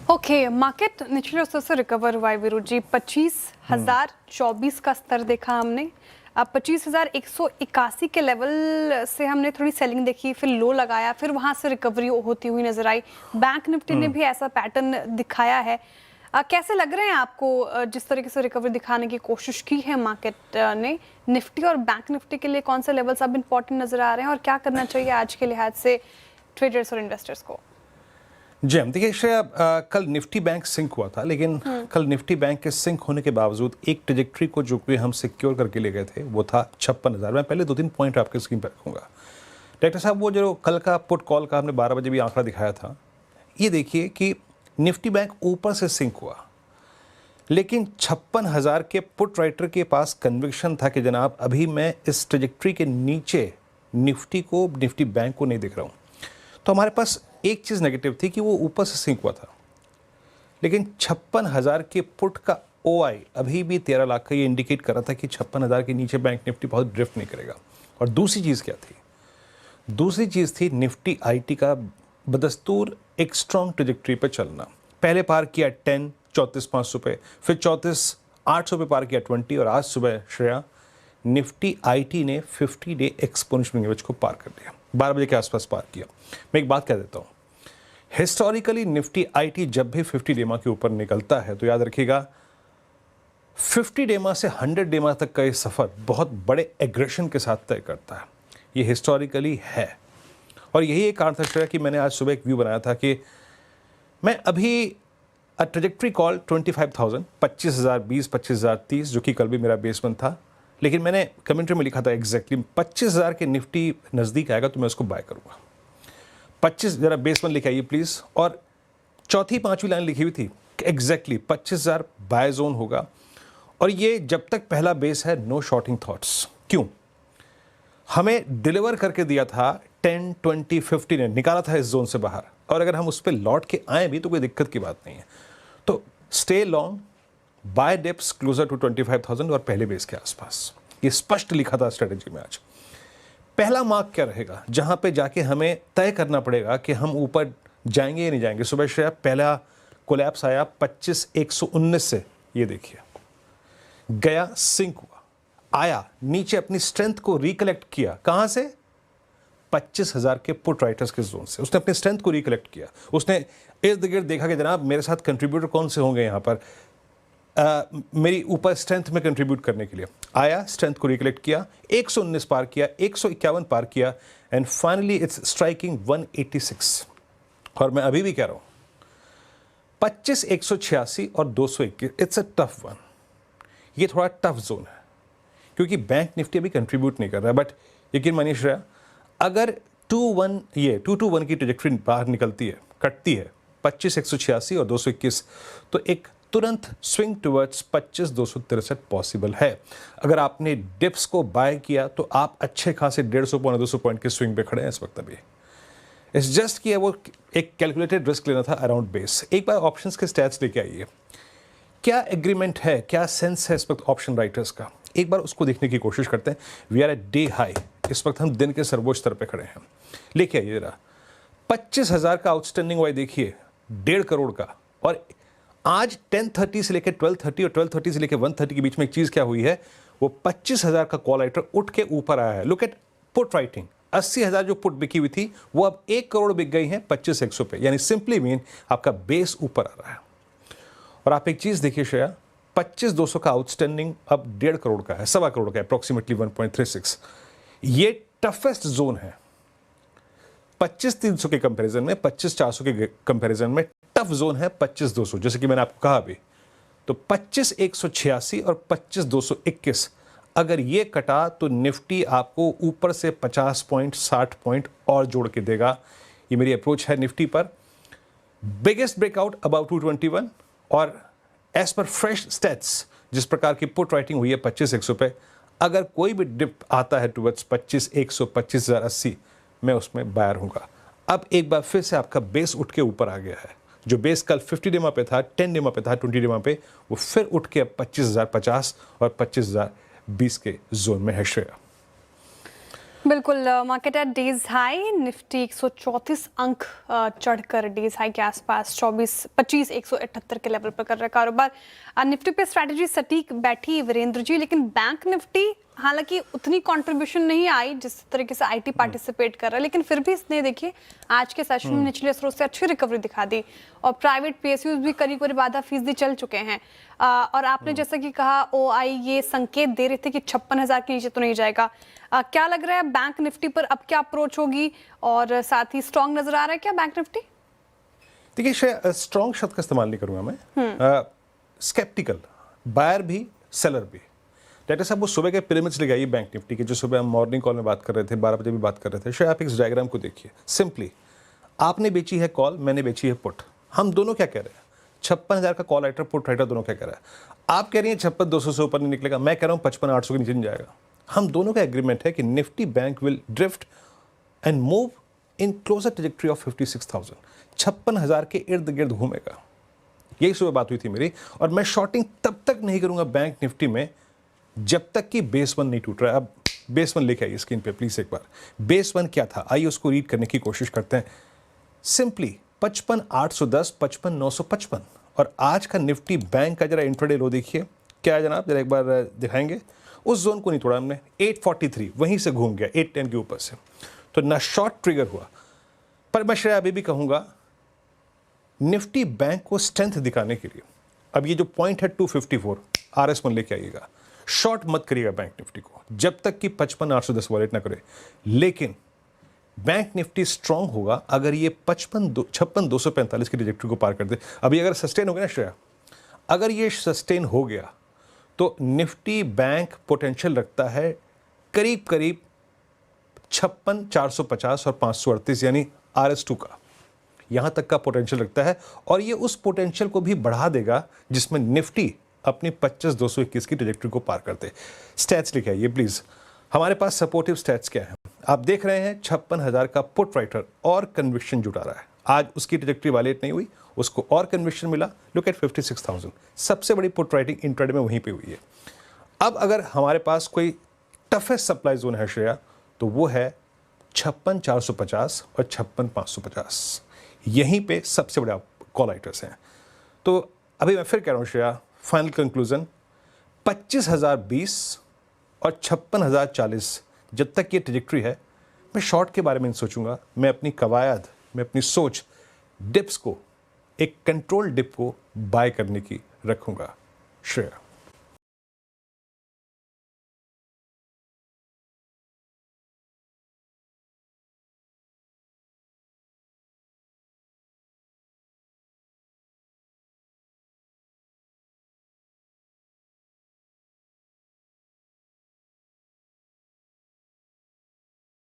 Okay, market निचले स्तर से रिकवर हुआ है वीरू जी। 25,024 का स्तर देखा हमने। अब 25,181 के लेवल से हमने थोड़ी सेलिंग देखी, फिर लो लगाया, फिर वहां से रिकवरी होती हुई नजर आई। बैंक निफ्टी ने भी ऐसा पैटर्न दिखाया है। कैसे लग रहे हैं आपको जिस तरीके से रिकवरी दिखाने की कोशिश की है मार्केट ने? निफ्टी और बैंक निफ्टी के लिए कौन से लेवल्स अब इंपॉर्टेंट नजर आ रहे हैं और क्या करना चाहिए आज के लिहाज से ट्रेडर्स और इन्वेस्टर्स को? जी हम देखिए श्रेया, कल निफ्टी बैंक सिंक हुआ था, लेकिन कल निफ्टी बैंक के सिंक होने के बावजूद एक ट्रेजेक्ट्री को जो कि हम सिक्योर करके ले गए थे वो था 56,000। मैं पहले 2-3 पॉइंट आपके स्क्रीन पर रखूंगा। डायरेक्टर साहब, वो जो कल का पुट कॉल का हमने 12 बजे भी आंकड़ा दिखाया था, ये देखिए कि निफ्टी बैंक ऊपर से सिंक हुआ, लेकिन 56,000 के पुट राइटर के पास कन्विक्शन था कि जनाब अभी मैं इस ट्रेजेक्ट्री के नीचे निफ्टी बैंक को नहीं दिख रहा हूँ। तो हमारे पास एक चीज़ नेगेटिव थी कि वो ऊपर से सिंक हुआ था, लेकिन 56,000 के पुट का ओआई अभी भी 13 लाख का, ये इंडिकेट कर रहा था कि 56,000 के नीचे बैंक निफ्टी बहुत ड्रिफ्ट नहीं करेगा। और दूसरी चीज़ क्या थी? दूसरी चीज़ थी निफ्टी आईटी का बदस्तूर एक स्ट्रॉन्ग ट्रेजेक्ट्री पे चलना। पहले पार किया 10 34,500 पे, फिर 34,800 पे पार किया 20, और आज सुबह श्रेया निफ्टी आईटी ने 50 डे एक्सपोनेंशियल एवरेज को पार कर दिया, 12 बजे के आसपास पार किया। मैं एक बात कह देता हूँ, हिस्टोरिकली निफ्टी आईटी जब भी 50 डेमा के ऊपर निकलता है तो याद रखिएगा 50 डेमा से 100 डेमा तक का ये सफ़र बहुत बड़े एग्रेशन के साथ तय करता है। ये हिस्टोरिकली है, और यही एक कारण था श्रेया कि मैंने आज सुबह एक व्यू बनाया था कि मैं अभी ट्रेजेक्ट्री कॉल 25,000, 25,000 20, 25,000 30, जो कि कल भी मेरा बेस मंथ था, लेकिन मैंने कमेंट्री में लिखा था एग्जैक्टली 25,000 के निफ्टी नज़दीक आएगा तो मैं उसको बाय करूँगा। 25 जरा बेस मंथ लिखाइए प्लीज़, और चौथी पांचवी लाइन लिखी हुई थी एग्जैक्टली 25,000 बाय जोन होगा। और ये जब तक पहला बेस है, नो शॉर्टिंग थॉट्स। क्यों? हमें डिलीवर करके दिया था 10, 20, 50 ने निकाला था इस जोन से बाहर, और अगर हम उस पर लौट के आए भी तो कोई दिक्कत की बात नहीं है। तो stay long, buy dips closer to 25,000 और पहले बेस के आसपास, ये स्पष्ट लिखा था स्ट्रेटेजी में। आज पहला मार्क क्या रहेगा जहां पे जाके हमें तय करना पड़ेगा कि हम ऊपर जाएंगे या नहीं जाएंगे? सुबह श्रेया पहला कोलैप्स आया 25,119 से, ये देखिए गया, सिंक हुआ, आया नीचे, अपनी स्ट्रेंथ को रिकलेक्ट किया। कहां से? 25,000 के पुट राइटर्स के जोन से उसने अपनी स्ट्रेंथ को रिकलेक्ट किया। उसने इर्द गिर्द देखा कि जनाब मेरे साथ कंट्रीब्यूटर कौन से होंगे यहाँ पर मेरी ऊपर स्ट्रेंथ में कंट्रीब्यूट करने के लिए। आया, स्ट्रेंथ को रिकलेक्ट किया, 119 पार किया, 151 पार किया, एंड फाइनली इट्स स्ट्राइकिंग 186। और मैं अभी भी कह रहा हूँ 25,186 और 221, इट्स अ टफ वन। ये थोड़ा टफ जोन है क्योंकि बैंक निफ्टी अभी कंट्रीब्यूट नहीं कर रहा है, बट यकीन मानिए श्रेया, अगर 221 की ट्रेजेक्ट्री बाहर निकलती है, कटती है 25,186 और 221, तो एक तुरंत स्विंग टुवर्ड्स 25,263 पॉसिबल है। अगर आपने डिप्स को बाय किया तो आप अच्छे खासे 150 पॉइंट 200 पॉइंट के स्विंग पे खड़े हैं इस वक्त। अभी इट्स जस्ट किया वो एक कैलकुलेटेड रिस्क लेना था अराउंड बेस। एक बार ऑप्शंस के स्टैट्स लेके आइए, क्या एग्रीमेंट है, क्या सेंस है इस वक्त ऑप्शन राइटर्स का, एक बार उसको देखने की कोशिश करते हैं। We are at day high, इस वक्त हम दिन के सर्वोच्च स्तर पे खड़े हैं। लेके आइए जरा 25,000 का आउटस्टैंडिंग वाई देखिए, 1.5 करोड़ का, और आज 10:30 से लेकर 12:30 और 12:30 से लेकर 1:30 के बीच में एक चीज क्या हुई है, वो 25,000 का कॉल राइटर उठ के ऊपर आया है। लुक एट पुट राइटिंग, 80,000 जो पुट बिकी हुई थी वो अब 1 करोड़ बिक गई है 25,100 पे, यानी सिंपली मीन आपका बेस ऊपर आ रहा है। और आप एक चीज देखिए श्रेया, 25,200 का आउटस्टैंडिंग अब 1.5 करोड़ का है, 1.25 करोड़ का, अप्रोक्सीमेटली 1.36। ये टफेस्ट जोन है 25,300 के कंपैरिजन में, 25,400 के कंपैरिजन में टफ जोन है 25,200, जैसे कि मैंने आपको कहा अभी। तो 25,186 और 25,221 अगर ये कटा तो निफ्टी आपको ऊपर से 50 पॉइंट 60 पॉइंट और जोड़ के देगा। ये मेरी अप्रोच है निफ्टी पर। बिगेस्ट ब्रेकआउट अबाउट 221, और एज पर फ्रेश स्टेट्स जिस प्रकार की पुट राइटिंग हुई है 25,100 पे, अगर कोई भी डिप आता है टुवर्ड्स 25,100, 25,080, मैं उसमें बायर हूँगा। अब एक बार फिर से आपका बेस उठ के ऊपर आ गया है। जो बेस कल 50 डेमा पे था, 10 डेमा पे था, 20 डेमा पे, वो फिर उठ के अब 25,050 और 25,020 के जोन में है श्रेया। बिल्कुल, market at days high, Nifty 134 अंक चढ़कर डेज हाई के आसपास 178 के लेवल पर कर रहा है कारोबार। निफ्टी पे स्ट्रैटेजी सटीक बैठी वीरेंद्र जी, लेकिन बैंक निफ्टी हालांकि उतनी कंट्रीब्यूशन नहीं आई जिस तरीके से आईटी पार्टिसिपेट कर रहा है, लेकिन फिर भी इसने देखिए आज के सेशन में निचले स्रोत से अच्छी रिकवरी दिखा दी और प्राइवेट पीएसयूज भी करीब करीब आधा फीसदी चल चुके हैं। और आपने जैसा कि कहा ओआई ये संकेत दे रहे थे कि 56,000 के नीचे तो नहीं जाएगा। क्या लग रहा है बैंक निफ्टी पर अब क्या अप्रोच होगी और साथ ही स्ट्रॉन्ग नजर आ रहा है क्या बैंक निफ्टी? देखिए स्ट्रॉन्ग शब्द का इस्तेमाल नहीं करूंगा मैं, स्केप्टिकल, बायर भी सेलर भी। डॉक्टर साहब वो सुबह के पिरामिड्स ले आइए बैंक निफ्टी के, जो सुबह हम मॉर्निंग कॉल में बात कर रहे थे, 12 बजे भी बात कर रहे थे। शायद आप इस डायग्राम को देखिए सिंपली, आपने बेची है कॉल, मैंने बेची है पुट। हम दोनों क्या कह रहे हैं? 56,000 का कॉल राइटर पुट राइटर दोनों क्या कह रहा है? आप कह रही हैं 56,200 से ऊपर नहीं निकलेगा, मैं कह रहा हूँ 55,800 के नीचे नहीं जाएगा। हम दोनों का एग्रीमेंट है कि Nifty bank will drift and move in closer trajectory of 56,000, 56,000 के इर्द गिर्द घूमेगा। यही सुबह बात हुई थी मेरी, और मैं शॉर्टिंग तब तक नहीं करूंगा बैंक निफ्टी में जब तक कि बेस वन नहीं टूट रहा है। अब बेस वन लेके आइए स्क्रीन पे प्लीज एक बार। बेस वन क्या था, आइए उसको रीड करने की कोशिश करते हैं। सिंपली 55,810, 55,955, और आज का निफ्टी बैंक का जरा इंट्राडे लो देखिए क्या है जनाब, जरा एक बार दिखाएंगे। उस जोन को नहीं तोड़ा हमने, 843 वहीं से घूम गया 810 के ऊपर से, तो ना शॉर्ट ट्रिगर हुआ। पर मैं श्रेया अभी भी कहूंगा निफ्टी बैंक को स्ट्रेंथ दिखाने के लिए अब ये जो पॉइंट है 254 RS1 लेके आइएगा। शॉर्ट मत करिएगा बैंक निफ्टी को जब तक कि 55,810 वॉलेट ना करे, लेकिन बैंक निफ्टी स्ट्रांग होगा अगर ये 56,245 की ट्रैजेक्टरी को पार कर दे। अभी अगर सस्टेन हो गया ना श्रेया, अगर ये सस्टेन हो गया तो निफ्टी बैंक पोटेंशियल रखता है करीब करीब 56,450 और 538 यानी RS2 का, यहां तक का पोटेंशियल रखता है। और ये उस पोटेंशियल को भी बढ़ा देगा जिसमें निफ्टी अपनी 25,221 की ट्रैजेक्टरी को पार करते। स्टैट्स लिखे आइए प्लीज, हमारे पास सपोर्टिव स्टैट्स क्या है आप देख रहे हैं। 56,000 का पुट राइटर और कन्विक्शन जुटा रहा है, आज उसकी ट्रैजेक्टरी वालेट नहीं हुई, उसको और कन्विक्शन मिला। लुक एट 56,000, सबसे बड़ी पुट राइटिंग इंट्राडे में वहीं पे हुई है। अब अगर हमारे पास कोई टफेस्ट सप्लाई जोन है श्रेया, तो वो है 56,450 और 56,550, यहीं पे सबसे बड़े कॉल राइटर्स हैं। तो अभी मैं फिर कह रहा हूँ श्रेया, फाइनल कंक्लूजन 25,020 और 56,040 जब तक ये ट्रैजेक्टरी है, मैं शॉर्ट के बारे में नहीं सोचूंगा। मैं अपनी कवायद, मैं अपनी सोच डिप्स को, एक कंट्रोल डिप को बाय करने की रखूंगा श्रेया।